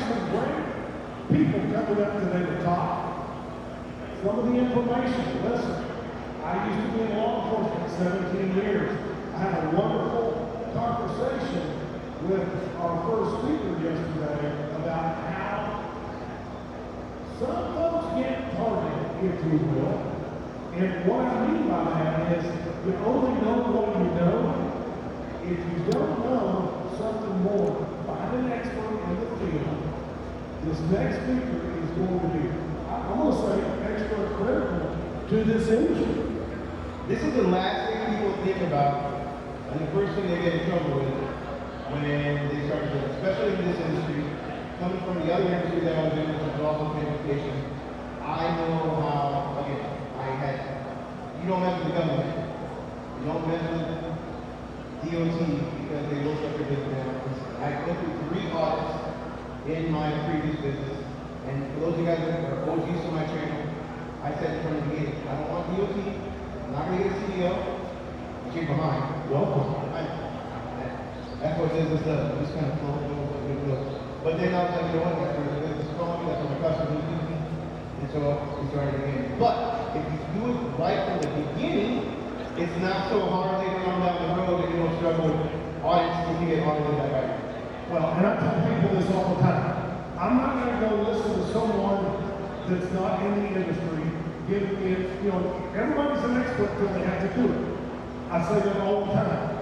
some great people coming up today to talk. Some of the information, listen, I used to be in law enforcement 17 years. I had a wonderful conversation with our first speaker yesterday about how some folks get targeted, if you will. And what I mean by that is you only know what you know. If you don't know something more, find an expert in the field. This next speaker is going to be, I'm going to say, extra critical to this industry. This is the last thing people think about, and the first thing they get in trouble with when they start doing, especially in this industry. Coming from the other industry that I was in, which was also transportation, I know how, again, you don't mess with the government, you don't mess with DOT because they will shut your business down. I went through 3 audits in my previous business, and for those of you guys that are OGs to my channel, I said from the beginning, I don't want DOT, I'm not going to get a CDL, you came behind. Welcome. That's what business does, it just kind of flows. But then I was like, you know what, that's where the business is going, that's where my customers need me, and so we started again. But if you do it right from the beginning, it's not so hard later on down the road that you don't struggle with audits if you get audited that way. Well, and I tell people this all the time. I'm not going to go listen to someone that's not in the industry giving me, everybody's an expert till they have to do it. I say that all the time.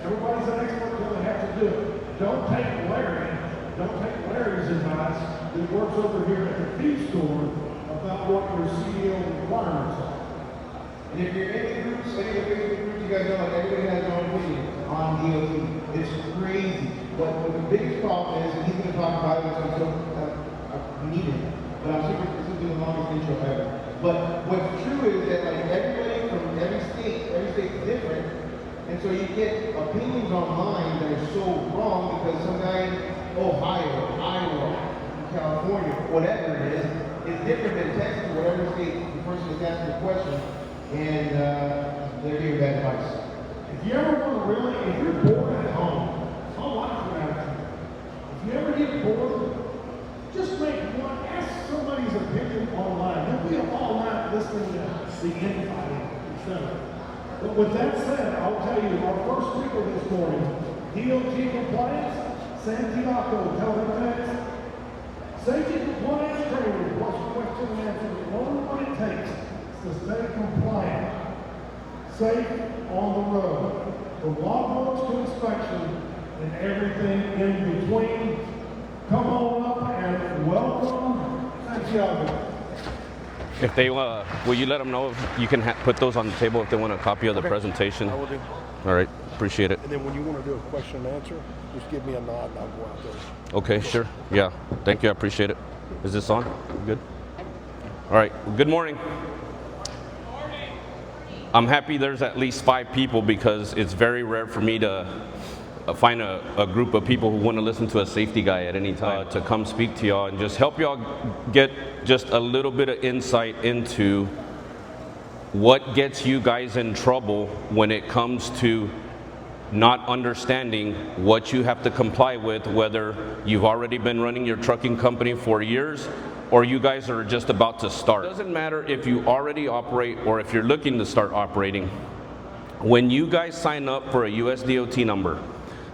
Everybody's an expert till they have to do it. Don't take Larry's advice that works over here at the fee store about what your CDL requirements are. And if you're in the groups, any of the Facebook groups, you guys know like everybody has their own opinion on DOT. It's crazy. What the biggest problem is, and he's going to talk about it, so we need it. But I'm super, this is the longest intro ever. But what's true is that like everybody from every state is different. And so you get opinions online that are so wrong because some guy in Ohio, Iowa, California, whatever it is different than Texas or whatever state the person is asking the question, and they're giving bad advice. If you ever want to if you're bored at home, my wife would have you. If you ever get bored, just ask somebody's opinion online. Don't be all night listening to the infighting, etc. But with that said, I'll tell you, our first speaker this morning, DOT compliance, Santiago Talamantez. Safety compliance training, what's the question and answer? Learn what it takes to stay compliant, safe on the road, from logbooks to inspection, and everything in between. Come on up and welcome Santiago. If they will you let them know if you can put those on the table if they want a copy of the presentation? I will do. All right, appreciate it. And then when you want to do a question and answer, just give me a nod and I'll go out there. Okay, sure. Yeah, thank you. I appreciate it. Is this on? Good. All right. Good morning. I'm happy there's at least 5 people because it's very rare for me to find a group of people who want to listen to a safety guy at any time to come speak to y'all and just help y'all get just a little bit of insight into what gets you guys in trouble when it comes to not understanding what you have to comply with, whether you've already been running your trucking company for years or you guys are just about to start. It doesn't matter if you already operate or if you're looking to start operating. When you guys sign up for a US DOT number,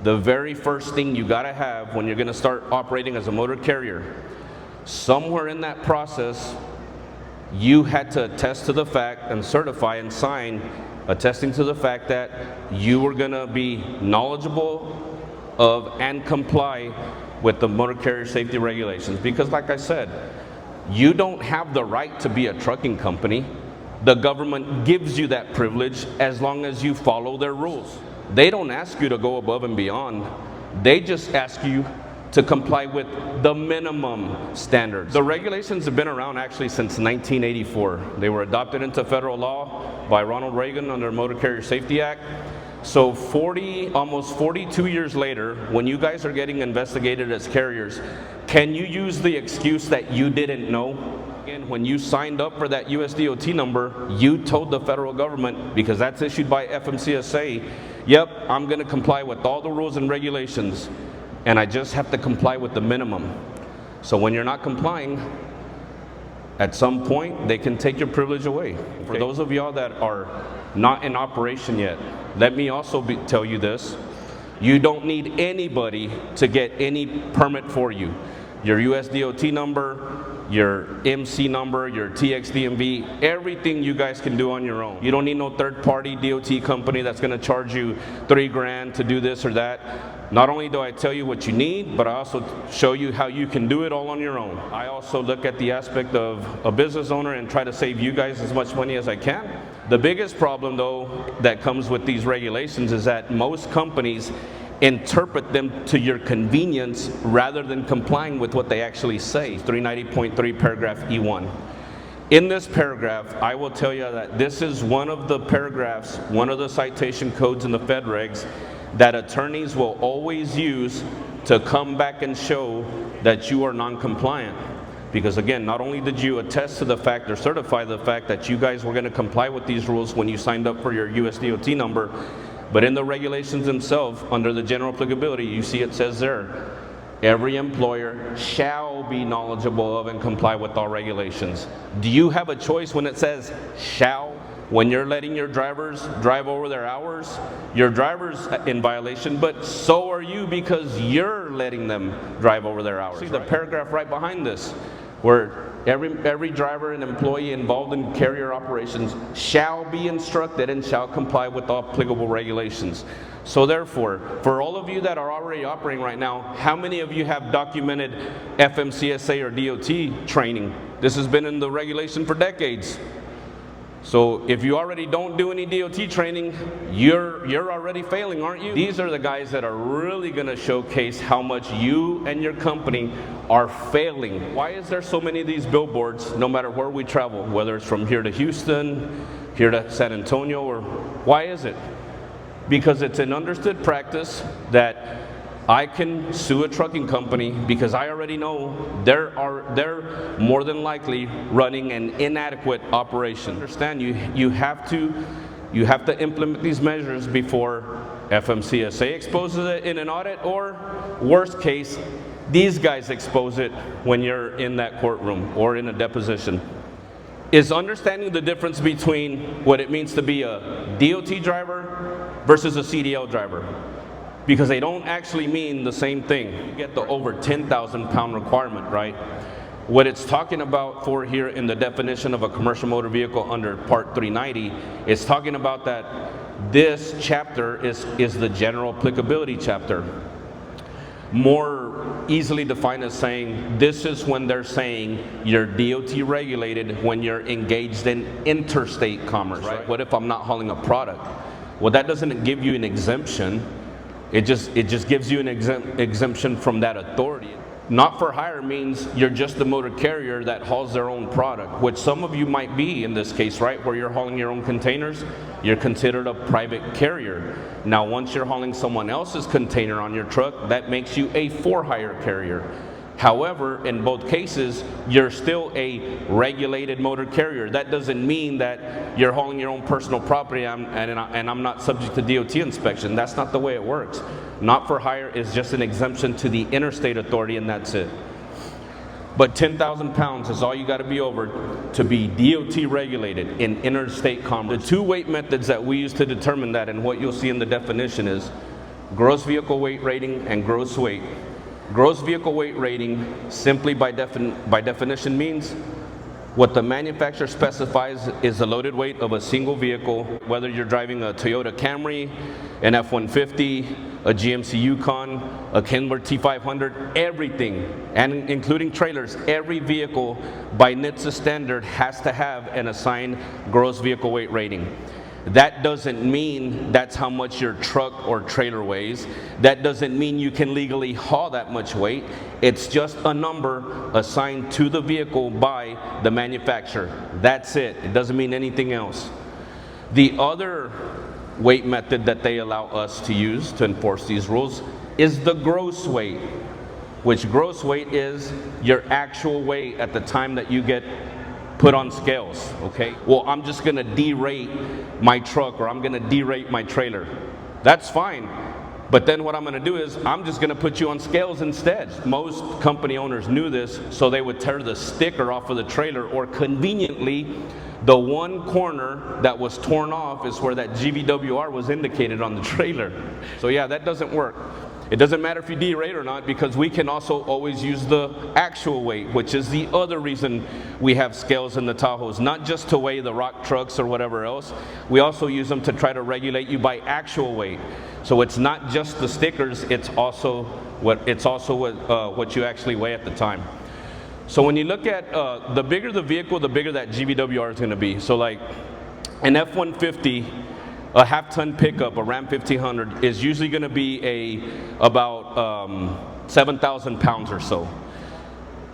the very first thing you gotta have when you're gonna start operating as a motor carrier, somewhere in that process, you had to attest to the fact and certify and sign attesting to the fact that you were gonna be knowledgeable of and comply with the motor carrier safety regulations. Because like I said, you don't have the right to be a trucking company. The government gives you that privilege as long as you follow their rules. They don't ask you to go above and beyond. They just ask you to comply with the minimum standards. The regulations have been around actually since 1984. They were adopted into federal law by Ronald Reagan under the Motor Carrier Safety Act. So almost 42 years later, when you guys are getting investigated as carriers, can you use the excuse that you didn't know? And when you signed up for that USDOT number, you told the federal government, because that's issued by FMCSA, yep, I'm gonna comply with all the rules and regulations, and I just have to comply with the minimum. So when you're not complying, at some point, they can take your privilege away. For those of y'all that are not in operation yet, let me also tell you this. You don't need anybody to get any permit for you. Your US DOT number, your MC number, your TXDMV, everything you guys can do on your own. You don't need no third-party DOT company that's gonna charge you $3 grand to do this or that. Not only do I tell you what you need, but I also show you how you can do it all on your own. I also look at the aspect of a business owner and try to save you guys as much money as I can. The biggest problem, though, that comes with these regulations is that most companies interpret them to your convenience rather than complying with what they actually say. 390.3 paragraph E1. In this paragraph, I will tell you that this is one of the paragraphs, one of the citation codes in the Fed regs that attorneys will always use to come back and show that you are non-compliant. Because again, not only did you attest to the fact or certify the fact that you guys were going to comply with these rules when you signed up for your US DOT number, but in the regulations themselves, under the general applicability, you see it says there, every employer shall be knowledgeable of and comply with all regulations. Do you have a choice when it says shall? When you're letting your drivers drive over their hours, your driver's in violation, but so are you because you're letting them drive over their hours. See the paragraph right behind this, where every driver and employee involved in carrier operations shall be instructed and shall comply with all applicable regulations. So therefore, for all of you that are already operating right now, how many of you have documented FMCSA or DOT training? This has been in the regulation for decades. So if you already don't do any DOT training, you're already failing, aren't you? These are the guys that are really going to showcase how much you and your company are failing. Why is there so many of these billboards, no matter where we travel, whether it's from here to Houston, here to San Antonio, or why is it? Because it's an understood practice that I can sue a trucking company because I already know they're more than likely running an inadequate operation. Understand, you have to implement these measures before FMCSA exposes it in an audit, or worst case, these guys expose it when you're in that courtroom or in a deposition. Is understanding the difference between what it means to be a DOT driver versus a CDL driver. Because they don't actually mean the same thing. You get the over 10,000 pound requirement, right? What it's talking about for here in the definition of a commercial motor vehicle under Part 390, it's talking about that this chapter is the general applicability chapter. More easily defined as saying, this is when they're saying you're DOT regulated when you're engaged in interstate commerce, right? What if I'm not hauling a product? Well, that doesn't give you an exemption. It just gives you an exemption from that authority. Not for hire means you're just the motor carrier that hauls their own product, which some of you might be in this case, right? Where you're hauling your own containers, you're considered a private carrier. Now, once you're hauling someone else's container on your truck, that makes you a for-hire carrier. However, in both cases, you're still a regulated motor carrier. That doesn't mean that you're hauling your own personal property and I'm not subject to DOT inspection. That's not the way it works. Not for hire is just an exemption to the interstate authority, and that's it. But 10,000 pounds is all you got to be over to be DOT regulated in interstate commerce. The two weight methods that we use to determine that, and what you'll see in the definition, is gross vehicle weight rating and gross weight. Gross vehicle weight rating simply by definition means what the manufacturer specifies is the loaded weight of a single vehicle, whether you're driving a Toyota Camry, an F-150, a GMC Yukon, a Kenworth T500, everything, and including trailers, every vehicle by NHTSA standard has to have an assigned gross vehicle weight rating. That doesn't mean that's how much your truck or trailer weighs. That doesn't mean you can legally haul that much weight. It's just a number assigned to the vehicle by the manufacturer. That's it. It doesn't mean anything else. The other weight method that they allow us to use to enforce these rules is the gross weight, which gross weight is your actual weight at the time that you get put on scales, okay? Well, I'm just gonna derate my truck, or I'm gonna derate my trailer. That's fine, But then what I'm going to do is I'm just going to put you on scales instead. Most company owners knew this, so they would tear the sticker off of the trailer, or conveniently, the one corner that was torn off is where that GVWR was indicated on the trailer. So yeah, that doesn't work. It doesn't matter if you derate or not, because we can also always use the actual weight, which is the other reason we have scales in the Tahoes, not just to weigh the rock trucks or whatever else. We also use them to try to regulate you by actual weight. So it's not just the stickers, it's also what you actually weigh at the time. So when you look at the bigger the vehicle, the bigger that GVWR is going to be. So like an F-150, a half-ton pickup, a Ram 1500, is usually going to be about 7,000 pounds or so.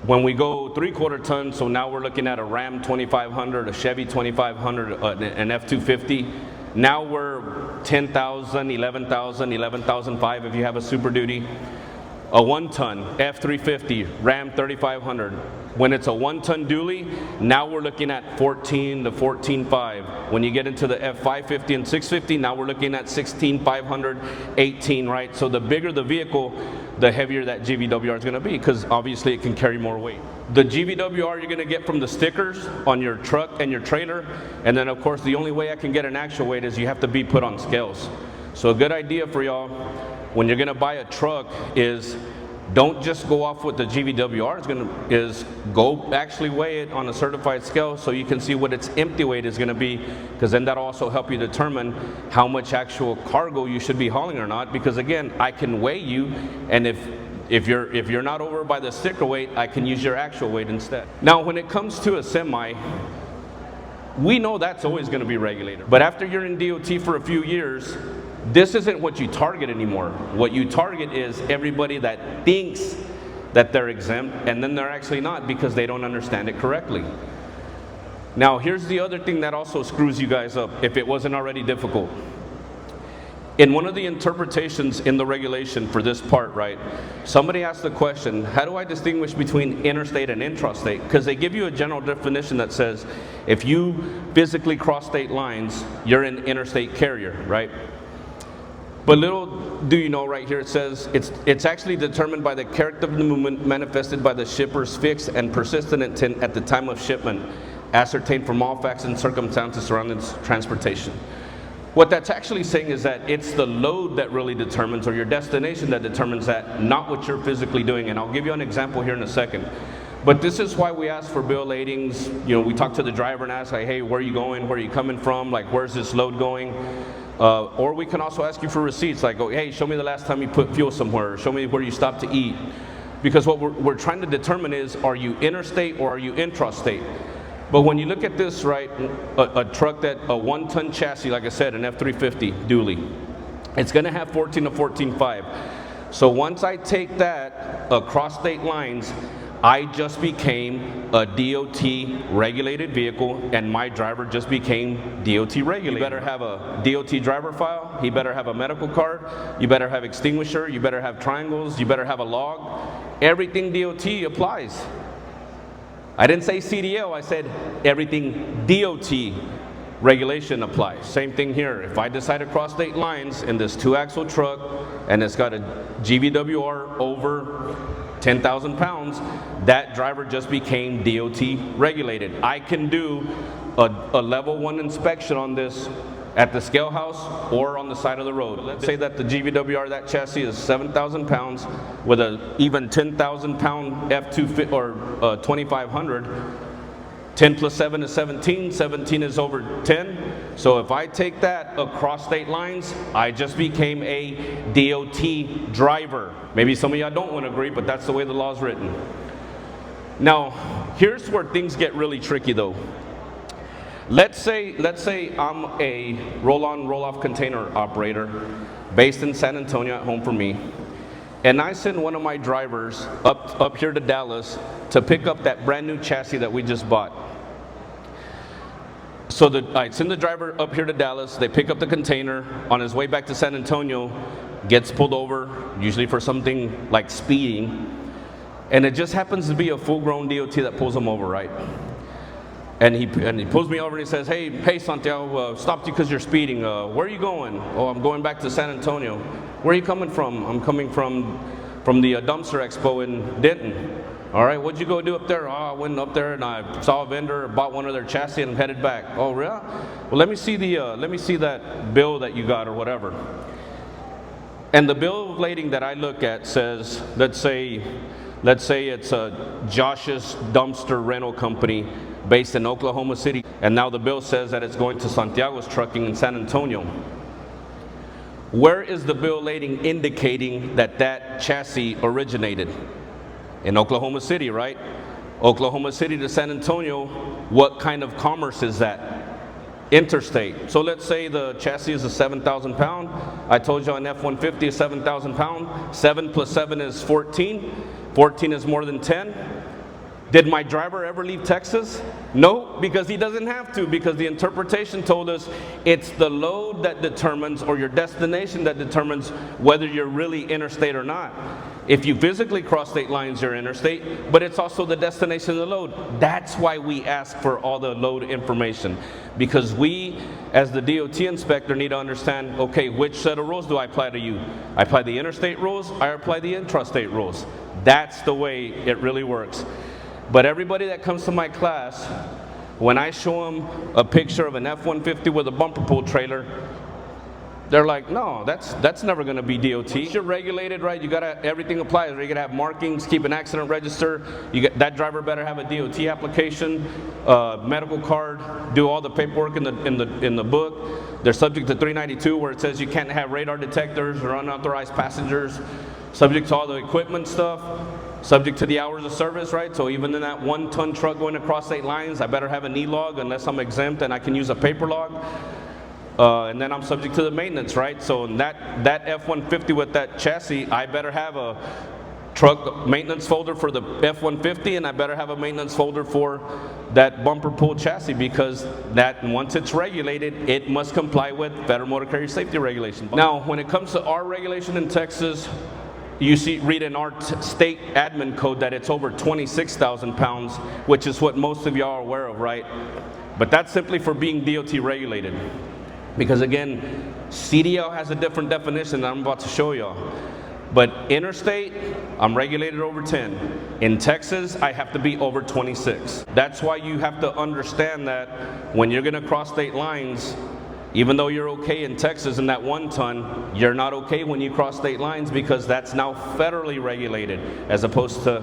When we go 3/4 ton, so now we're looking at a Ram 2500, a Chevy 2500, an F-250. Now we're 10,000, 11,000, 11,500 if you have a Super Duty. A 1-ton F-350, Ram 3500. When it's a 1-ton dually, now we're looking at 14 to 14.5. When you get into the F550 and 650, now we're looking at 16,500, 18, right? So the bigger the vehicle, the heavier that GVWR is going to be, because obviously it can carry more weight. The GVWR you're going to get from the stickers on your truck and your trailer, and then of course the only way I can get an actual weight is you have to be put on scales. So a good idea for y'all when you're going to buy a truck is don't just go off what the GVWR is go actually weigh it on a certified scale so you can see what its empty weight is going to be, because then that'll also help you determine how much actual cargo you should be hauling or not, because again, I can weigh you, and if you're not over by the sticker weight, I can use your actual weight instead. Now when it comes to a semi, we know that's always going to be regulated, but after you're in DOT for a few years, this isn't what you target anymore. What you target is everybody that thinks that they're exempt, and then they're actually not because they don't understand it correctly. Now, here's the other thing that also screws you guys up, if it wasn't already difficult. In one of the interpretations in the regulation for this part, right, somebody asked the question, how do I distinguish between interstate and intrastate? Because they give you a general definition that says, if you physically cross state lines, you're an interstate carrier, right? But little do you know, right here it says it's actually determined by the character of the movement manifested by the shipper's fixed and persistent intent at the time of shipment, ascertained from all facts and circumstances surrounding transportation. What that's actually saying is that it's the load that really determines, or your destination that determines that, not what you're physically doing. And I'll give you an example here in a second. But this is why we ask for bill ladings. You know, we talk to the driver and ask, like, hey, where are you going? Where are you coming from? Like, where's this load going? Or we can also ask you for receipts, like, oh, hey, show me the last time you put fuel somewhere, show me where you stopped to eat. Because what we're trying to determine is, are you interstate or are you intrastate? But when you look at this, right, a truck that, a 1-ton chassis, like I said, an F-350 dually, it's going to have 14 to 14.5. So once I take that across state lines, I just became a DOT regulated vehicle, and my driver just became DOT regulated. You better have a DOT driver file, he better have a medical card, you better have extinguisher, you better have triangles, you better have a log. Everything DOT applies. I didn't say CDL, I said everything DOT regulation applies. Same thing here. If I decide to cross state lines in this 2-axle truck and it's got a GVWR over 10,000 pounds, that driver just became DOT regulated. I can do a level 1 inspection on this at the scale house or on the side of the road. Let's say that the GVWR, that chassis is 7,000 pounds with a even 10,000 pound F250 or 2500. 10 plus 7 is 17, 17 is over 10. So if I take that across state lines, I just became a DOT driver. Maybe some of y'all don't want to agree, but that's the way the law is written. Now, here's where things get really tricky though. Let's say I'm a roll-on, roll-off container operator based in San Antonio at home for me, and I send one of my drivers up here to Dallas to pick up that brand new chassis that we just bought. So I send the driver up here to Dallas, they pick up the container, on his way back to San Antonio, gets pulled over, usually for something like speeding, and it just happens to be a full-grown DOT that pulls him over, right? And he pulls me over and he says, hey Santiago, stopped you because you're speeding. Where are you going? Oh, I'm going back to San Antonio. Where are you coming from? I'm coming from the Dumpster Expo in Denton. All right, what'd you go do up there? Oh, I went up there and I saw a vendor, bought one of their chassis and headed back. Oh, really? Well, let me see that bill that you got or whatever. And the bill of lading that I look at says, let's say it's a Josh's Dumpster Rental Company based in Oklahoma City, and now the bill says that it's going to Santiago's Trucking in San Antonio. Where is the bill lading indicating that chassis originated? In Oklahoma City, right? Oklahoma City to San Antonio, what kind of commerce is that? Interstate. So let's say the chassis is a 7,000 pound. I told you an F-150 is 7,000 pound. 7 plus 7 is 14. 14 is more than 10. Did my driver ever leave Texas? No, because he doesn't have to, because the interpretation told us it's the load that determines, or your destination that determines whether you're really interstate or not. If you physically cross state lines, you're interstate, but it's also the destination of the load. That's why we ask for all the load information, because we, as the DOT inspector, need to understand, okay, which set of rules do I apply to you? I apply the interstate rules, I apply the intrastate rules. That's the way it really works. But everybody that comes to my class, when I show them a picture of an F-150 with a bumper pull trailer, they're like, no, that's never going to be DOT. You're regulated, right? You gotta, everything applies. Right? You gotta have markings, keep an accident register. That driver better have a DOT application, medical card, do all the paperwork in the book. They're subject to 392, where it says you can't have radar detectors or unauthorized passengers. Subject to all the equipment stuff. Subject to the hours of service, right? So even in that 1-ton truck going across state lines, I better have an e-log unless I'm exempt and I can use a paper log. And then I'm subject to the maintenance, right? So in that F-150 with that chassis, I better have a truck maintenance folder for the F-150, and I better have a maintenance folder for that bumper pull chassis, because that, once it's regulated, it must comply with Federal Motor Carrier Safety Regulation. Now, when it comes to our regulation in Texas, you read in our state admin code that it's over 26,000 pounds, which is what most of y'all are aware of, right? But that's simply for being DOT regulated. Because again, CDL has a different definition that I'm about to show y'all. But interstate, I'm regulated over 10. In Texas, I have to be over 26. That's why you have to understand that when you're gonna cross state lines, even though you're okay in Texas in that 1-ton, you're not okay when you cross state lines, because that's now federally regulated as opposed to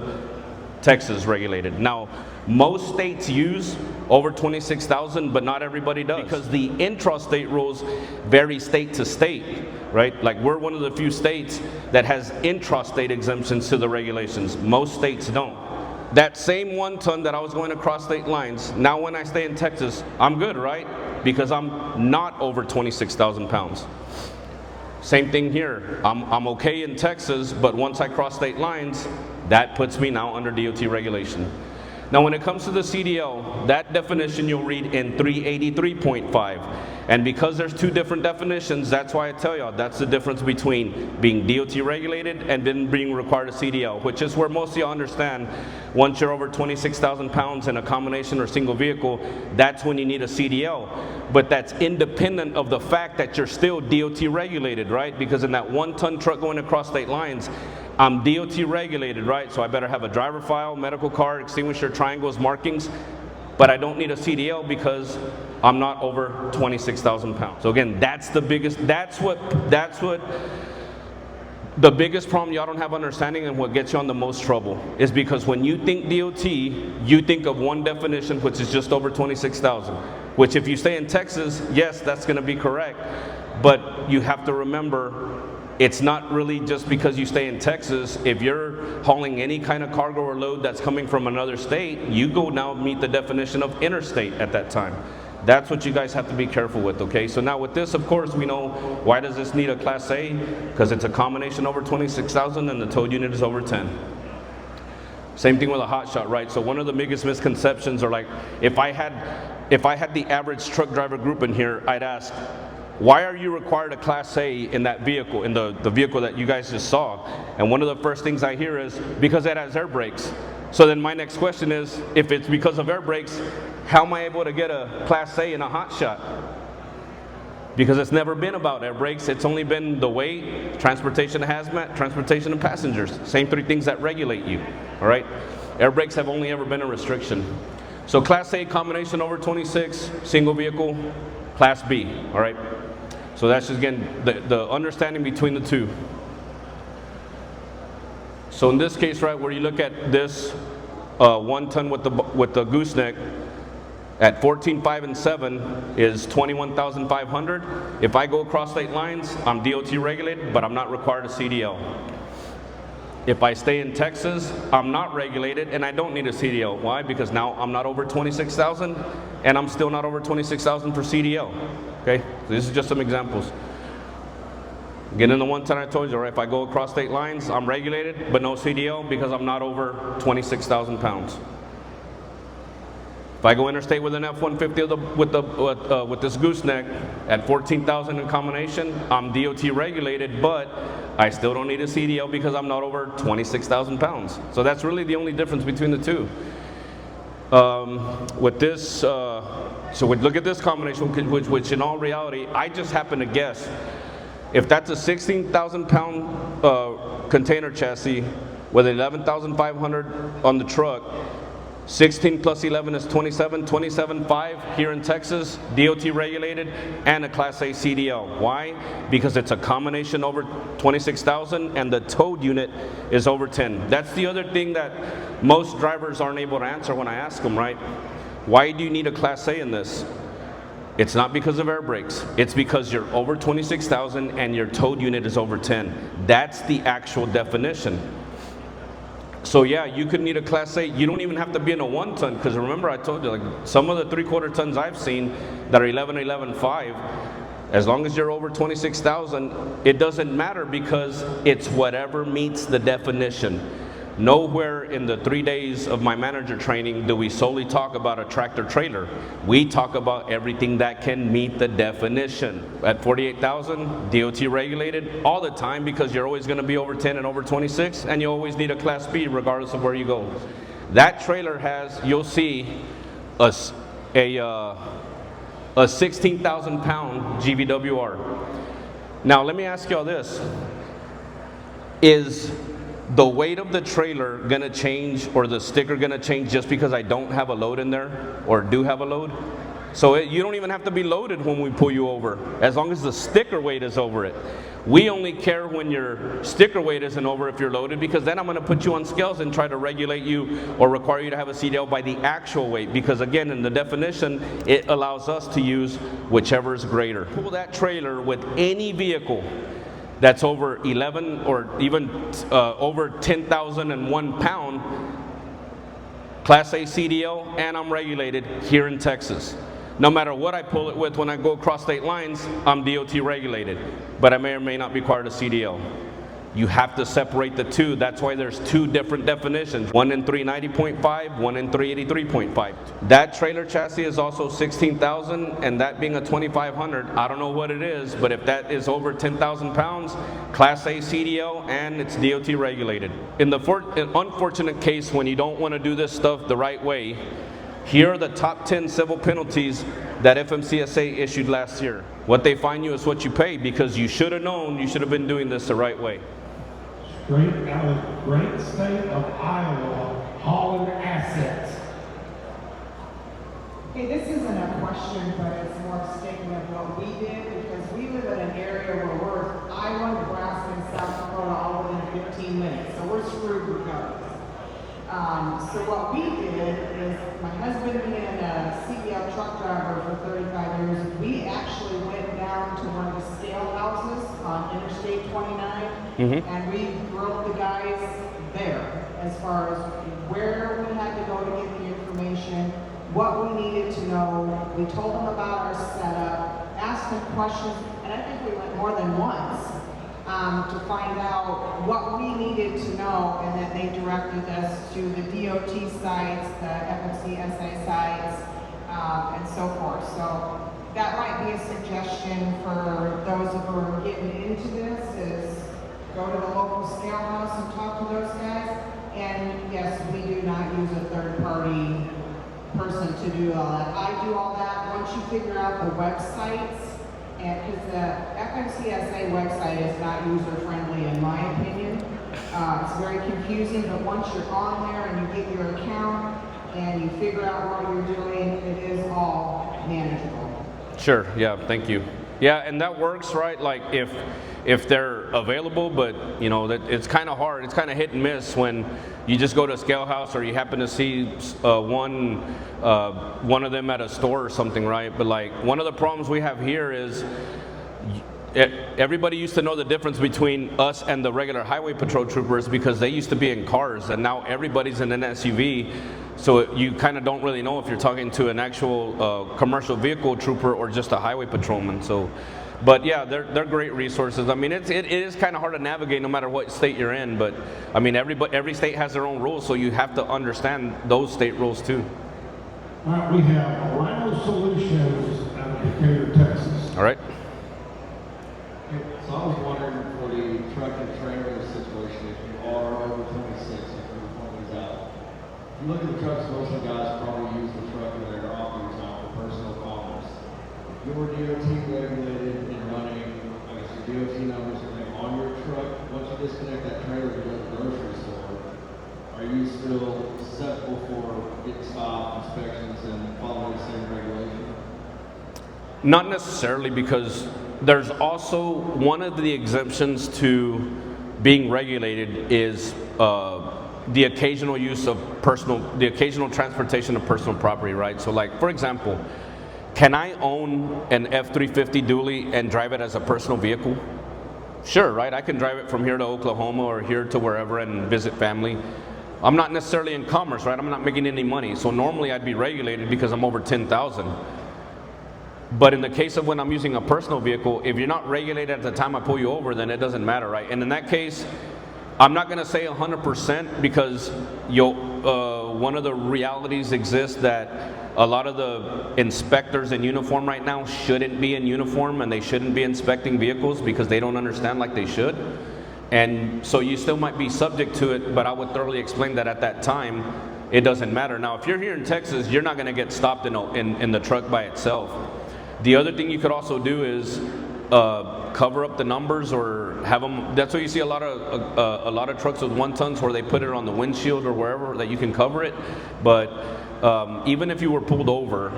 Texas regulated. Now, most states use over 26,000, but not everybody does, because the intrastate rules vary state to state, right? Like, we're one of the few states that has intrastate exemptions to the regulations. Most states don't. That same 1-ton that I was going across state lines, now when I stay in Texas, I'm good, right? Because I'm not over 26,000 pounds. Same thing here. I'm okay in Texas, but once I cross state lines, that puts me now under DOT regulation. Now, when it comes to the CDL, that definition you'll read in 383.5. And because there's two different definitions, that's why I tell y'all that's the difference between being DOT regulated and then being required a CDL, which is where most of y'all understand once you're over 26,000 pounds in a combination or single vehicle, that's when you need a CDL. But that's independent of the fact that you're still DOT regulated, right? Because in that 1-ton truck going across state lines, I'm DOT regulated, right? So I better have a driver file, medical card, extinguisher, triangles, markings, but I don't need a CDL because I'm not over 26,000 pounds. So again, that's the biggest problem y'all don't have understanding, and what gets you on the most trouble is because when you think DOT, you think of one definition, which is just over 26,000, which if you stay in Texas, yes, that's gonna be correct, but you have to remember, it's not really just because you stay in Texas. If you're hauling any kind of cargo or load that's coming from another state, you go now meet the definition of interstate at that time. That's what you guys have to be careful with, okay? So now with this, of course, we know why does this need a Class A? Because it's a combination over 26,000 and the towed unit is over 10. Same thing with a hot shot, right? So one of the biggest misconceptions are like, if I had the average truck driver group in here, I'd ask, why are you required a Class A in that vehicle, in the vehicle that you guys just saw? And one of the first things I hear is, because it has air brakes. So then my next question is, if it's because of air brakes, How am I able to get a Class A in a hot shot? Because it's never been about air brakes. It's only been the weight, transportation of hazmat, transportation of passengers. Same three things that regulate you, all right? Air brakes have only ever been a restriction. So Class A combination over 26, single vehicle, Class B, all right? So that's just, again, the understanding between the two. So in this case, right, where you look at this 1 ton with the gooseneck, at 14, 5, and 7 is 21,500. If I go across state lines, I'm DOT regulated, but I'm not required a CDL. If I stay in Texas, I'm not regulated and I don't need a CDL. Why? Because now I'm not over 26,000 and I'm still not over 26,000 for CDL. Okay, so this is just some examples. Again, in the 1 ton I told you, right, if I go across state lines, I'm regulated, but no CDL because I'm not over 26,000 pounds. If I go interstate with an F-150 with this gooseneck at 14,000 in combination, I'm DOT regulated, but I still don't need a CDL because I'm not over 26,000 pounds. So that's really the only difference between the two. With this, so we look at this combination, which in all reality, I just happen to guess. If that's a 16,000 pound container chassis with 11,500 on the truck, 16 plus 11 is 27, 27.5 here in Texas, DOT regulated, and a Class A CDL. Why? Because it's a combination over 26,000 and the towed unit is over 10. That's the other thing that most drivers aren't able to answer when I ask them, right? Why do you need a Class A in this? It's not because of air brakes. It's because you're over 26,000 and your towed unit is over 10. That's the actual definition. So yeah, you could need a Class A. You don't even have to be in a 1 ton, because remember I told you, like some of the 3/4 tons I've seen that are 11.5, as long as you're over 26,000, it doesn't matter because it's whatever meets the definition. Nowhere in the 3 days of my manager training do we solely talk about a tractor trailer. We talk about everything that can meet the definition. At 48,000, DOT regulated all the time because you're always going to be over 10 and over 26, and you always need a Class B regardless of where you go. That trailer has, you'll see, a 16,000 pound GVWR. Now let me ask y'all this. Is the weight of the trailer gonna change or the sticker gonna change just because I don't have a load in there or do have a load? So you don't even have to be loaded when we pull you over, as long as the sticker weight is over it. We only care when your sticker weight isn't over if you're loaded, because then I'm gonna put you on scales and try to regulate you or require you to have a CDL by the actual weight, because again, in the definition, it allows us to use whichever is greater. Pull that trailer with any vehicle that's over 11 or even over 10,001 pound, Class A CDL, and I'm regulated here in Texas. No matter what I pull it with when I go across state lines, I'm DOT regulated, but I may or may not be required a CDL. You have to separate the two. That's why there's two different definitions, one in 390.5, one in 383.5. That trailer chassis is also 16,000, and that being a 2,500, I don't know what it is, but if that is over 10,000 pounds, Class A CDL, and it's DOT regulated. In the unfortunate case when you don't want to do this stuff the right way, here are the top 10 civil penalties that FMCSA issued last year. What they fine you is what you pay, because you should have known you should have been doing this the right way. Straight out of the great state of Iowa, hauling assets. Hey, this isn't a question, but it's more of a statement of what we did, because we live in an area where we're Iowa, Nebraska, and South Dakota all within 15 minutes, so we're screwed regardless. So what we did is, my husband being a CDL truck driver for 35 years, we actually went down to one of the scale houses on Interstate 29, and we grilled the guys there as far as where we had to go to get the information, what we needed to know. We told them about our setup, asked them questions, and I think we went more than once to find out what we needed to know, and then they directed us to the DOT sites, the FMCSA sites, and so forth. So that might be a suggestion for those who are getting into this, is go to the local scale house and talk to those guys. And yes, we do not use a third party person to do all that. I do all that. Once you figure out the websites, and because the FMCSA website is not user-friendly in my opinion. It's very confusing, but once you're on there and you get your account and you figure out what you're doing, it is all manageable. Sure, yeah, thank you. Yeah, and that works, right? Like if they're available, but you know, that it's kind of hard, it's kind of hit and miss when you just go to a scale house or you happen to see one of them at a store or something, right? But like one of the problems we have here is everybody used to know the difference between us and the regular highway patrol troopers because they used to be in cars, and now everybody's in an SUV. So you kind of don't really know if you're talking to an actual commercial vehicle trooper or just a highway patrolman. So, but yeah, they're great resources. I mean, it is kind of hard to navigate no matter what state you're in. But I mean, every state has their own rules, so you have to understand those state rules too. All right, we have Rhino Solutions out of Decatur, Texas. All right. So I was wondering for the truck and trailer situation, if you are over 26, if your point is out. If you look at the trucks, most of the guys probably use the truck in their office time for personal commerce. If you're DOT regulated and running, I guess your DOT numbers and everything on your truck, once you disconnect that trailer to go to the grocery store, are you still susceptible for getting stopped, inspections, and following the same regulation? Not necessarily, because there's also one of the exemptions to being regulated is the occasional transportation of personal property, right? So like, for example, can I own an F-350 dually and drive it as a personal vehicle? Sure, right? I can drive it from here to Oklahoma or here to wherever and visit family. I'm not necessarily in commerce, right? I'm not making any money. So normally I'd be regulated because I'm over 10,000. But in the case of when I'm using a personal vehicle, if you're not regulated at the time I pull you over, then it doesn't matter, right? And in that case, I'm not going to say 100% because one of the realities exists that a lot of the inspectors in uniform right now shouldn't be in uniform, and they shouldn't be inspecting vehicles because they don't understand like they should. And so you still might be subject to it, but I would thoroughly explain that at that time, it doesn't matter. Now, if you're here in Texas, you're not going to get stopped in the truck by itself. The other thing you could also do is cover up the numbers or have them. That's why you see a lot of trucks with 1 tons where they put it on the windshield or wherever that you can cover it. But even if you were pulled over,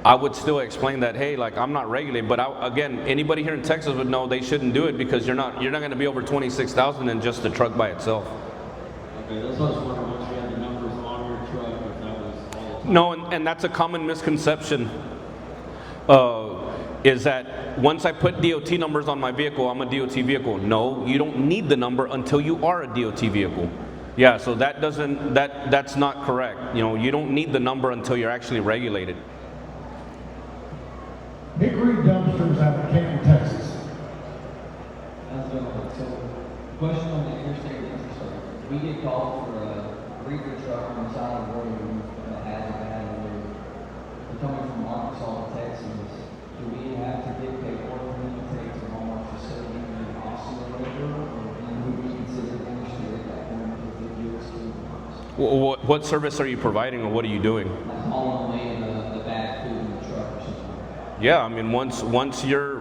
I would still explain that, hey, like I'm not regulated. But again, anybody here in Texas would know they shouldn't do it because you're not going to be over 26,000 in just the truck by itself. Okay, that's what I was wondering. Once you had the numbers on your truck, if that was all the time. No, and that's a common misconception. Is that once I put DOT numbers on my vehicle, I'm a DOT vehicle. No, you don't need the number until you are a DOT vehicle. Yeah, so that's not correct. You know, you don't need the number until you're actually regulated. Hickory Dumpsters out of Canton, Texas. So, question on the interstate infrastructure. We get called for a reefer truck on the side of the road that has a bad road. We're coming from Arkansas to Texas. Do we have to get paperwork for them to take to Walmart facility and also a labor, or would we consider the industry at that point if they do us to What service are you providing, or what are you doing? like hauling away the bad food in the truck or something like that? Yeah, I mean, once you're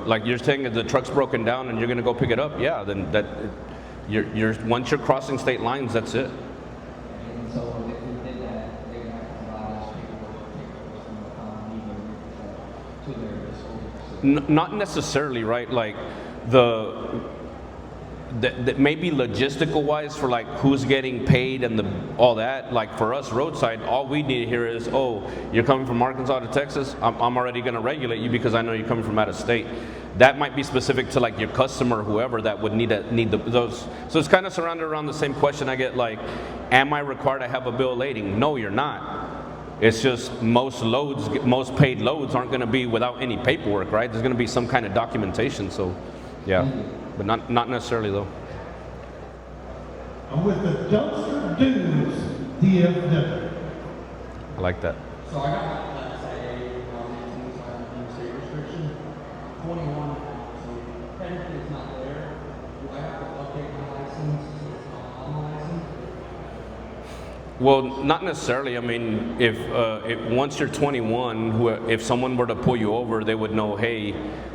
like you're saying that the truck's broken down and you're going to go pick it up, yeah, then you're once you're crossing state lines, that's it. And so if we did that, they would have to provide us paperwork from the company to their disposal facility. Not necessarily, right? Like that maybe logistical wise for like who's getting paid and all that. Like for us roadside, all we need here is, oh, you're coming from Arkansas to Texas. I'm already going to regulate you because I know you're coming from out of state. That might be specific to like your customer or whoever that would need those. So it's kind of surrounded around the same question I get, like, am I required to have a bill of lading? No, you're not. It's just most paid loads aren't going to be without any paperwork, right? There's going to be some kind of documentation. So, yeah, but not necessarily though. I'm with the Dumpster Dudes DFW. I like that. So I got my class A on the state restriction. 21, so technically it's not there. Do I have to update my license so it's not on the license? Well, not necessarily. I mean, if once you're 21, if someone were to pull you over, they would know, hey,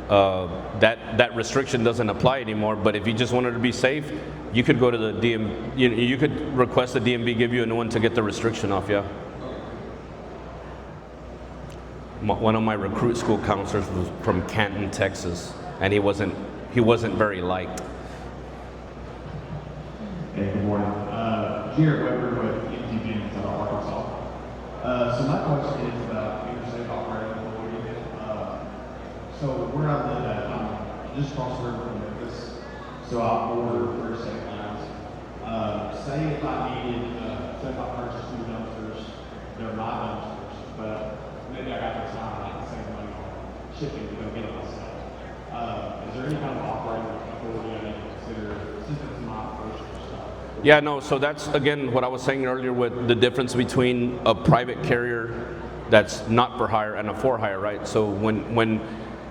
that restriction doesn't apply anymore. But if you just wanted to be safe, you could go to the you could request the DMV give you a new one to get the restriction off. Yeah. One of my recruit school counselors was from Canton, Texas, and he wasn't very liked. Hey, good morning. Jared Weber with MTV in Arkansas. So my question is about interstate operating authority. So where I live at, I'm just across the river from Memphis. So I'll order 30 state lines. Say if I purchased two dumpsters, they're my dumpsters, but maybe I got the time and I can save money on shipping to go get it myself. Is there any kind of operating authority I need to consider since it's my first stuff? Yeah, no, so that's, again, what I was saying earlier with the difference between a private carrier that's not for hire and a for hire, right? So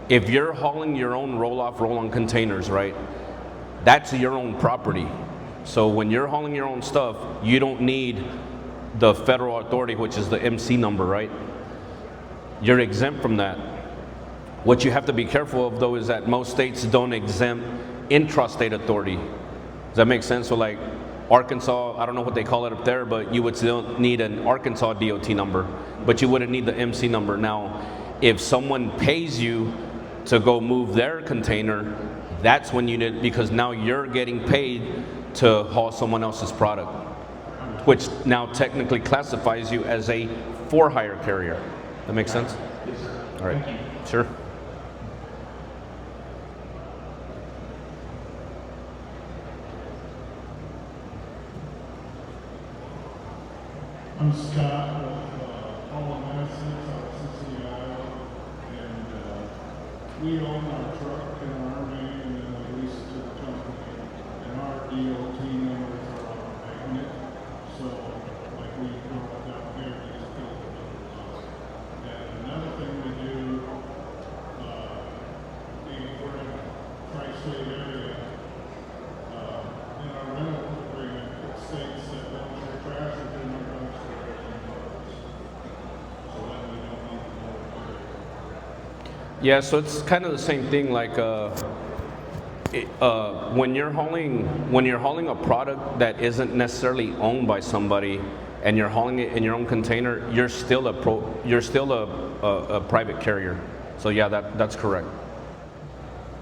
if you're hauling your own roll-off, roll-on containers, right, that's your own property. So when you're hauling your own stuff, you don't need the federal authority, which is the MC number, right? You're exempt from that. What you have to be careful of, though, is that most states don't exempt intrastate authority. Does that make sense? So like Arkansas, I don't know what they call it up there, but you would still need an Arkansas DOT number, but you wouldn't need the MC number. Now, if someone pays you to go move their container, that's when you need, because now you're getting paid to haul someone else's product, which now technically classifies you as a for-hire carrier. That makes sense? Yes, sir. All right. Thank you. Sure. I'm Scott with PONDER out of Cincinnati, Iowa, and we own our truck in our name, and then we lease it to the company, and our DOT numbers are on a magnet, so like we go down here, we just build the numbers on. And another thing we do, we're in a tri-state area, in our rental agreement, it states that dumpster trash is in our dumpster and boats. So that we don't need to know about it. Yeah, so it's kind of the same thing. Like when you're hauling a product that isn't necessarily owned by somebody, and you're hauling it in your own container, you're still a private carrier. So yeah, that's correct.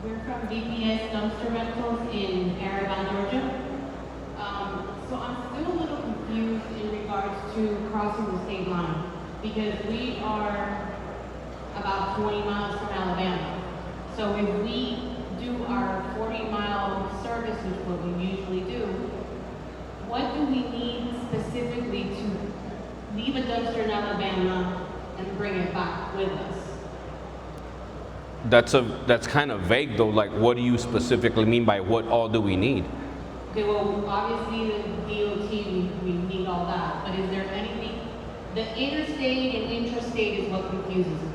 We're from DPS Dumpster Rentals in Arrowville, Georgia. So I'm still a little confused in regards to crossing the state line, because we are about 20 miles from Alabama. So if we do our 40-mile service, which is what we usually do, what do we need specifically to leave a dumpster in Alabama and bring it back with us? That's kind of vague though. Like, what do you specifically mean by what all do we need? Okay, well, obviously the DOT, we need all that, but is there anything, the interstate and intrastate is what confuses me.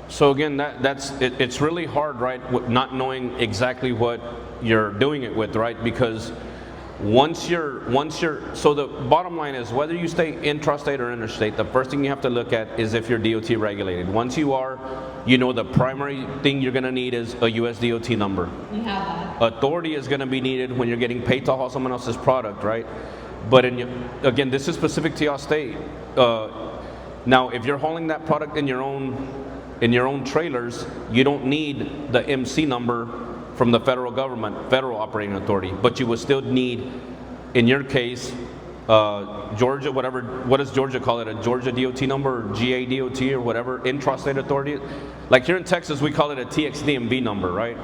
So again, it's really hard, right? Not knowing exactly what you're doing it with, right? Because once you're, so the bottom line is whether you stay intrastate or interstate, the first thing you have to look at is if you're DOT regulated. Once you are, the primary thing you're gonna need is a US DOT number. We have that. Authority is gonna be needed when you're getting paid to haul someone else's product, right? But again, this is specific to your state. Now, if you're hauling that product in your own trailers, you don't need the MC number from the federal government, federal operating authority, but you would still need, in your case, Georgia, what does Georgia call it? A Georgia DOT number, or GA DOT, or whatever, intrastate authority? Like here in Texas, we call it a TXDMV number, right?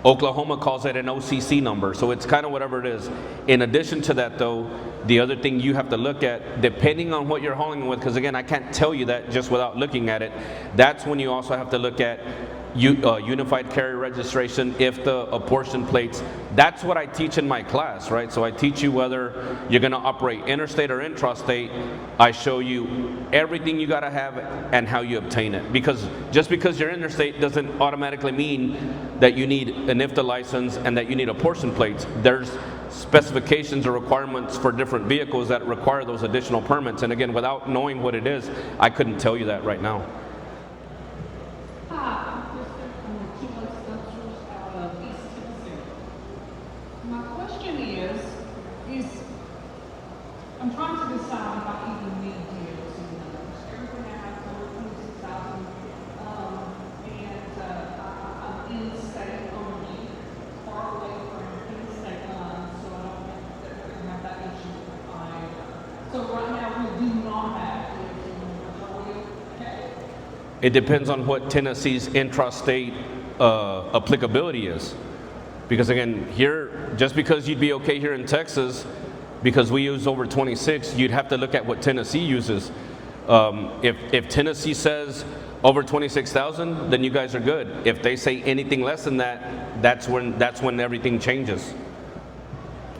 Oklahoma calls it an OCC number, so it's kind of whatever it is. In addition to that, though, the other thing you have to look at, depending on what you're hauling with, because again, I can't tell you that just without looking at it, that's when you also have to look at unified carrier registration, if the apportion plates. That's what I teach in my class, right? So I teach you whether you're going to operate interstate or intrastate. I show you everything you got to have and how you obtain it. Because just because you're interstate doesn't automatically mean that you need an IFTA license and that you need apportion plates. There's specifications or requirements for different vehicles that require those additional permits. And again, without knowing what it is, I couldn't tell you that right now. Hi, I'm Kristen from Kilo Structures out of East Tennessee. My question is I'm trying to decide if I even need deals and numbers. Everything I have is over 26,000, and I'm in state only, far away from any state line, so I don't think that we're gonna have that issue. So right now, we do not have deals in numbers, are we okay? It depends on what Tennessee's intrastate applicability is. Because again, here, just because you'd be okay here in Texas, because we use over 26, you'd have to look at what Tennessee uses. If Tennessee says over 26,000, then you guys are good. If they say anything less than that, that's when everything changes.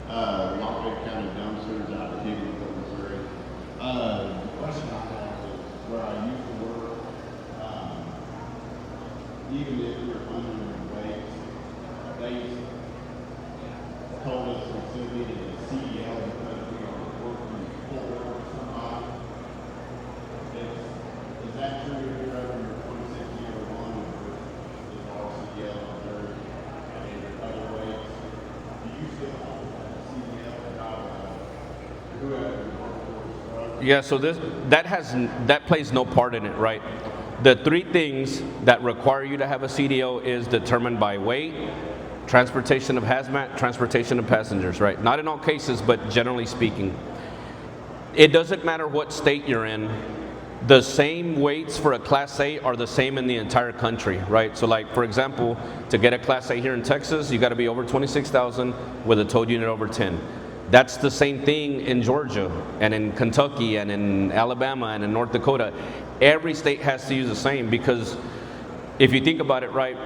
Lafayette County dumpsters out of Higginsville, Missouri. The question I have is where I used to work, even if you're under weight, they told us we still needed a CDL because we are working for somebody. Is that true if you're over your 26-year-old is our CDL on third and your other weights? Do you still hold that CDL or whoever you work for? Yeah, so that plays no part in it, right? The three things that require you to have a CDL is determined by weight, transportation of hazmat, transportation of passengers, right? Not in all cases, but generally speaking. It doesn't matter what state you're in. The same weights for a Class A are the same in the entire country, right? So like, for example, to get a Class A here in Texas, you gotta be over 26,000 with a towed unit over 10. That's the same thing in Georgia and in Kentucky and in Alabama and in North Dakota. Every state has to use the same, because if you think about it, right,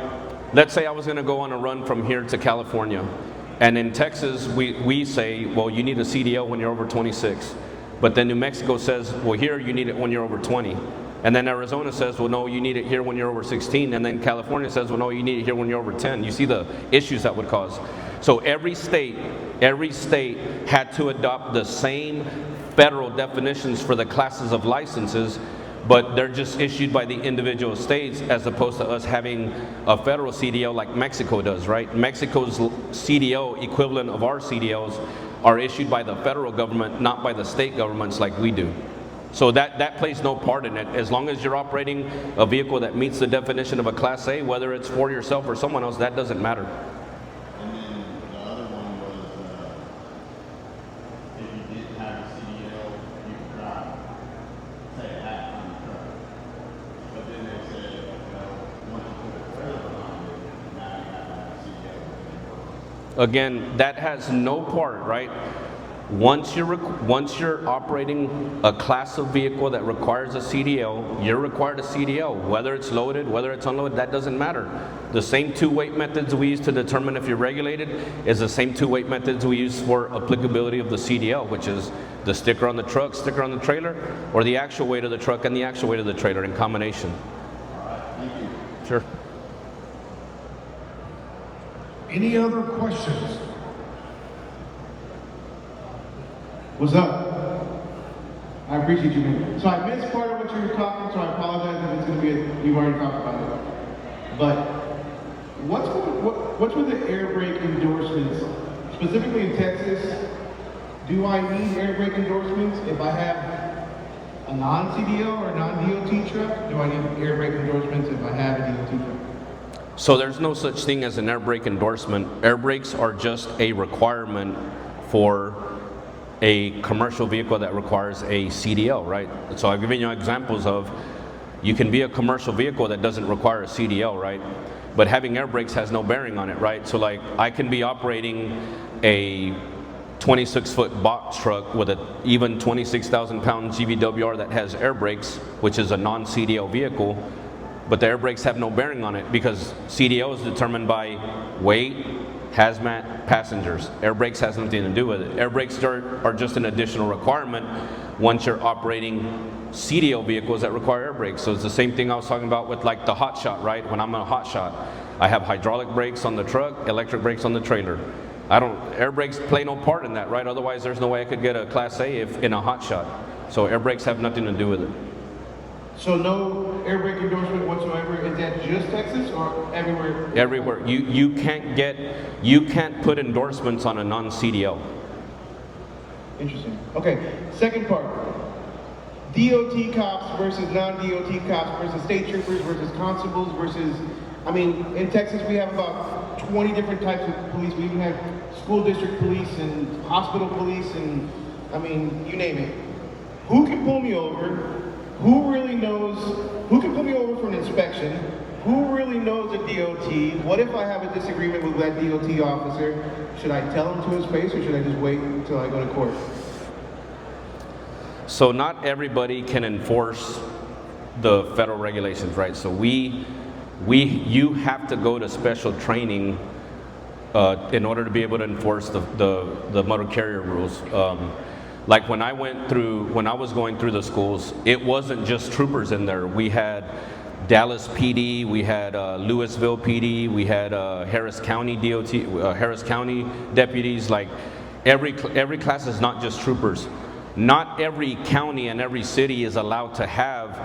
let's say I was gonna go on a run from here to California, and in Texas, we say, well, you need a CDL when you're over 26. But then New Mexico says, well, here you need it when you're over 20. And then Arizona says, well, no, you need it here when you're over 16. And then California says, well, no, you need it here when you're over 10. You see the issues that would cause. So every state had to adopt the same federal definitions for the classes of licenses, but they're just issued by the individual states as opposed to us having a federal CDL like Mexico does, right? Mexico's CDL equivalent of our CDLs are issued by the federal government, not by the state governments like we do. So that plays no part in it. As long as you're operating a vehicle that meets the definition of a Class A, whether it's for yourself or someone else, that doesn't matter. And then the other one was, if you didn't have a CDL, you could drive, say, a half-ton truck. But then they said, well, once you put a trailer behind it, now you have to have a CDL. Again, that has no part, right? Once you're operating a class of vehicle that requires a CDL, you're required a CDL. Whether it's loaded, whether it's unloaded, that doesn't matter. The same two weight methods we use to determine if you're regulated is the same two weight methods we use for applicability of the CDL, which is the sticker on the truck, sticker on the trailer, or the actual weight of the truck and the actual weight of the trailer in combination. All right, thank you. Sure. Any other questions? What's up? I appreciate you, man. So I missed part of what you were talking, so I apologize if it's going to be you've already talked about it. But what's with the air brake endorsements, specifically in Texas? Do I need air brake endorsements if I have a non-CDL or non-DOT truck? Do I need air brake endorsements if I have a DOT truck? So there's no such thing as an air brake endorsement. Air brakes are just a requirement for a commercial vehicle that requires a CDL, right? So I've given you examples of, you can be a commercial vehicle that doesn't require a CDL, right? But having air brakes has no bearing on it, right? So like, I can be operating a 26-foot box truck with a even 26,000-pound GVWR that has air brakes, which is a non-CDL vehicle, but the air brakes have no bearing on it because CDL is determined by weight, hazmat, passengers. Air brakes has nothing to do with it. Air brakes are just an additional requirement once you're operating CDL vehicles that require air brakes. So it's the same thing I was talking about with like the hot shot, right? When I'm a hot shot, I have hydraulic brakes on the truck, electric brakes on the trailer. air brakes play no part in that, right? Otherwise, there's no way I could get a Class A if in a hot shot. So air brakes have nothing to do with it. So no air brake endorsement whatsoever. Is that just Texas or everywhere? Everywhere. You can't put endorsements on a non-CDL. Interesting. Okay, second part. DOT cops versus non-DOT cops versus state troopers versus constables versus, I mean, in Texas we have about 20 different types of police. We even have school district police and hospital police and, I mean, you name it. Who can pull me over? Who really knows, who can pull me over for an inspection? Who really knows a DOT? What if I have a disagreement with that DOT officer? Should I tell him to his face or should I just wait until I go to court? So not everybody can enforce the federal regulations, right? So you have to go to special training in order to be able to enforce the motor carrier rules. Like when I was going through the schools, it wasn't just troopers in there. We had Dallas PD, we had Louisville PD, we had Harris County DOT, Harris County deputies. Like every class is not just troopers. Not every county and every city is allowed to have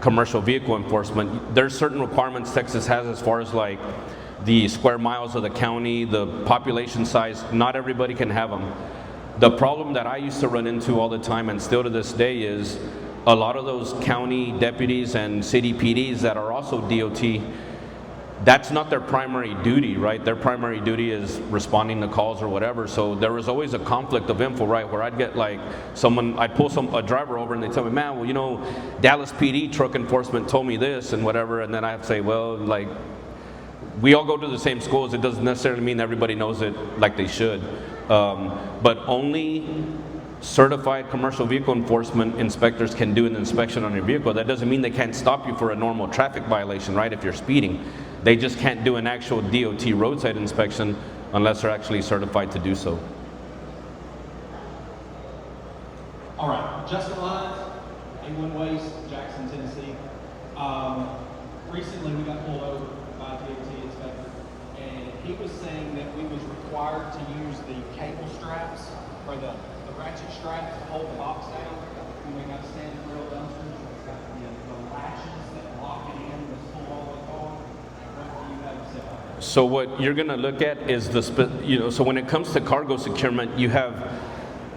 commercial vehicle enforcement. There's certain requirements Texas has as far as like the square miles of the county, the population size. Not everybody can have them. The problem that I used to run into all the time and still to this day is a lot of those county deputies and city PDs that are also DOT, that's not their primary duty, right? Their primary duty is responding to calls or whatever. So there was always a conflict of info, right? Where I'd get like I'd pull a driver over and they tell me, man, well, you know, Dallas PD truck enforcement told me this and whatever. And then I have to say, well, like, we all go to the same schools. It doesn't necessarily mean everybody knows it like they should. But only certified commercial vehicle enforcement inspectors can do an inspection on your vehicle. That doesn't mean they can't stop you for a normal traffic violation, right? If you're speeding. They just can't do an actual DOT roadside inspection unless they're actually certified to do so. All right, Justin Lyons, A1 Waste, Jackson, Tennessee. Recently we got pulled over by a DOT inspector, and he was saying that we was required to use the cable straps, or the ratchet straps to hold the box down. And we got to stand in real dumpsters. It's got the latches that lock it in to pull all the car. What do you have to say about that? So what you're going to look at is so when it comes to cargo securement, you have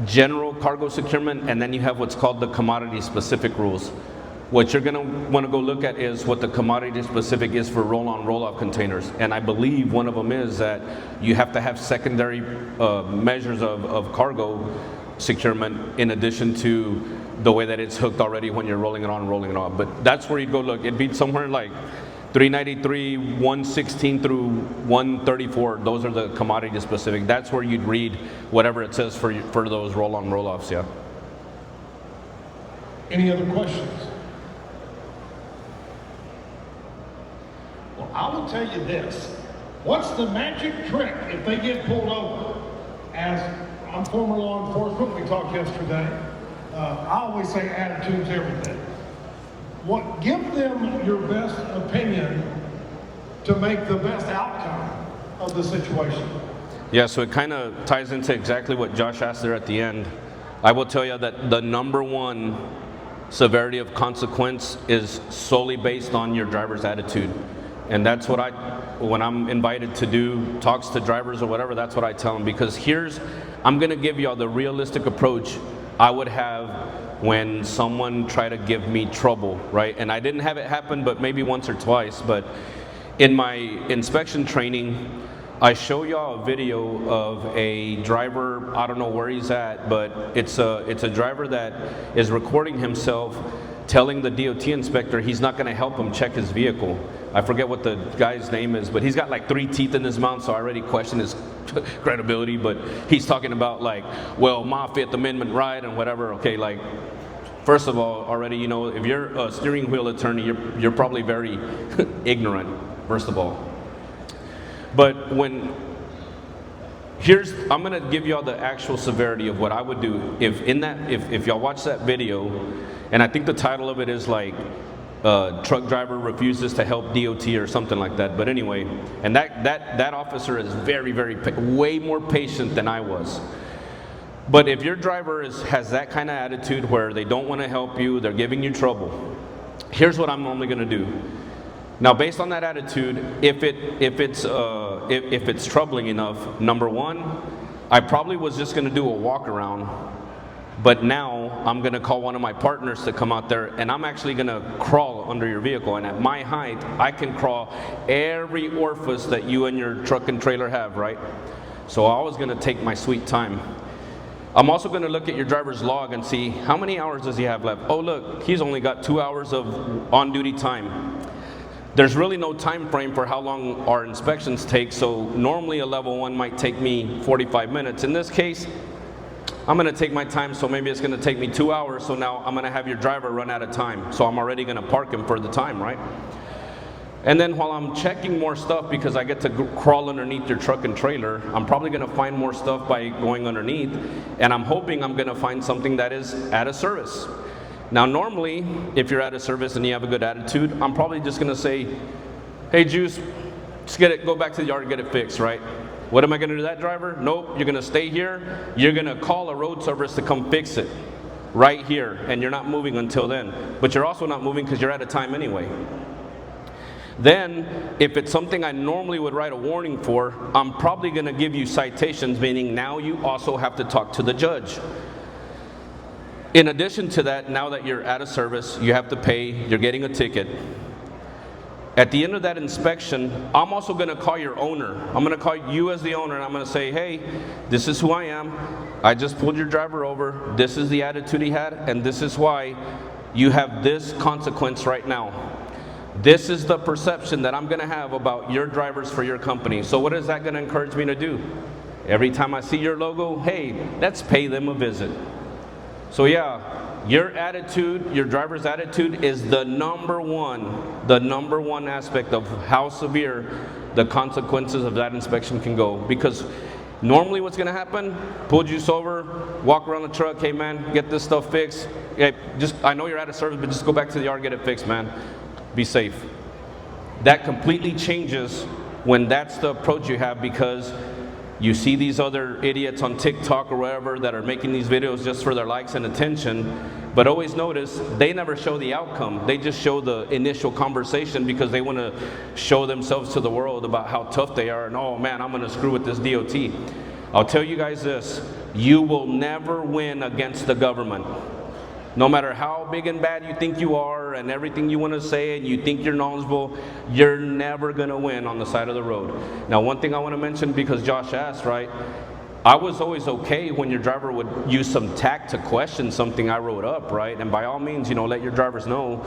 general cargo securement, and then you have what's called the commodity specific rules. What you're going to want to go look at is what the commodity specific is for roll-on, roll-off containers. And I believe one of them is that you have to have secondary measures of cargo securement in addition to the way that it's hooked already when you're rolling it on, rolling it off. But that's where you go look. It'd be somewhere like 393, 116 through 134. Those are the commodity specific. That's where you'd read whatever it says for those roll-on, roll-offs, yeah. Any other questions? Well, I will tell you this. What's the magic trick if they get pulled over? As I'm former law enforcement, we talked yesterday. I always say attitude's everything. Give them your best opinion to make the best outcome of the situation. Yeah, so it kind of ties into exactly what Josh asked there at the end. I will tell you that the number one severity of consequence is solely based on your driver's attitude. And that's what when I'm invited to do talks to drivers or whatever, that's what I tell them. Because I'm going to give y'all the realistic approach I would have when someone tried to give me trouble, right? And I didn't have it happen, but maybe once or twice. But in my inspection training, I show y'all a video of a driver. I don't know where he's at, but it's a driver that is recording himself telling the DOT inspector he's not going to help him check his vehicle. I forget what the guy's name is, but he's got like 3 teeth in his mouth, so I already question his credibility. But he's talking about like, well, my Fifth Amendment right and whatever. Okay, like, first of all, already, you know, if you're a steering wheel attorney, you're probably very ignorant, first of all. But I'm going to give y'all the actual severity of what I would do if y'all watch that video, and I think the title of it is like truck driver refuses to help DOT or something like that. But anyway, and that officer is very, way more patient than I was. But if your driver has that kind of attitude where they don't want to help you, they're giving you trouble, here's what I'm normally going to do. Now, based on that attitude, if it's troubling enough, number one, I probably was just going to do a walk around, but now I'm going to call one of my partners to come out there, and I'm actually going to crawl under your vehicle. And at my height, I can crawl every orifice that you and your truck and trailer have, right? So I was going to take my sweet time. I'm also going to look at your driver's log and see how many hours does he have left. Oh, look, he's only got 2 hours of on-duty time. There's really no time frame for how long our inspections take, so normally a level 1 might take me 45 minutes. In this case, I'm going to take my time, so maybe it's going to take me 2 hours, so now I'm going to have your driver run out of time. So I'm already going to park him for the time, right? And then while I'm checking more stuff, because I get to crawl underneath your truck and trailer, I'm probably going to find more stuff by going underneath, and I'm hoping I'm going to find something that is out of service. Now normally, if you're out of service and you have a good attitude, I'm probably just going to say, hey Juice, just go back to the yard and get it fixed, right? What am I going to do to that driver? Nope, you're going to stay here. You're going to call a road service to come fix it right here, and you're not moving until then. But you're also not moving because you're out of time anyway. Then, if it's something I normally would write a warning for, I'm probably going to give you citations, meaning now you also have to talk to the judge. In addition to that, now that you're out of service, you have to pay, you're getting a ticket. At the end of that inspection, I'm also going to call your owner. I'm going to call you as the owner, and I'm going to say, hey, this is who I am. I just pulled your driver over. This is the attitude he had, and this is why you have this consequence right now. This is the perception that I'm going to have about your drivers for your company. So what is that going to encourage me to do? Every time I see your logo, hey, let's pay them a visit. So yeah, your attitude, your driver's attitude is the number one aspect of how severe the consequences of that inspection can go. Because normally what's going to happen, pull Juice over, walk around the truck, hey man, get this stuff fixed. Hey, I know you're out of service, but just go back to the yard and get it fixed, man. Be safe. That completely changes when that's the approach you have, because you see these other idiots on TikTok or wherever that are making these videos just for their likes and attention, but always notice they never show the outcome. They just show the initial conversation because they want to show themselves to the world about how tough they are, and oh man, I'm going to screw with this DOT. I'll tell you guys this, you will never win against the government. No matter how big and bad you think you are and everything you want to say and you think you're knowledgeable, you're never going to win on the side of the road. Now, one thing I want to mention, because Josh asked, right, I was always okay when your driver would use some tact to question something I wrote up, right? And by all means, let your drivers know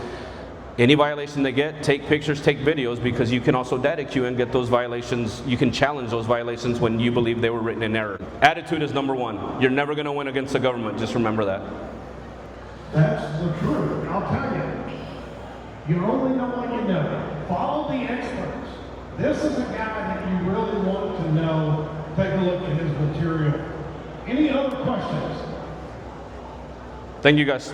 any violation they get, take pictures, take videos, because you can also data queue and get those violations. You can challenge those violations when you believe they were written in error. Attitude is number one. You're never going to win against the government. Just remember that. That's the truth. I'll tell you. You only know what you know. Follow the experts. This is a guy that you really want to know. Take a look at his material. Any other questions? Thank you, guys.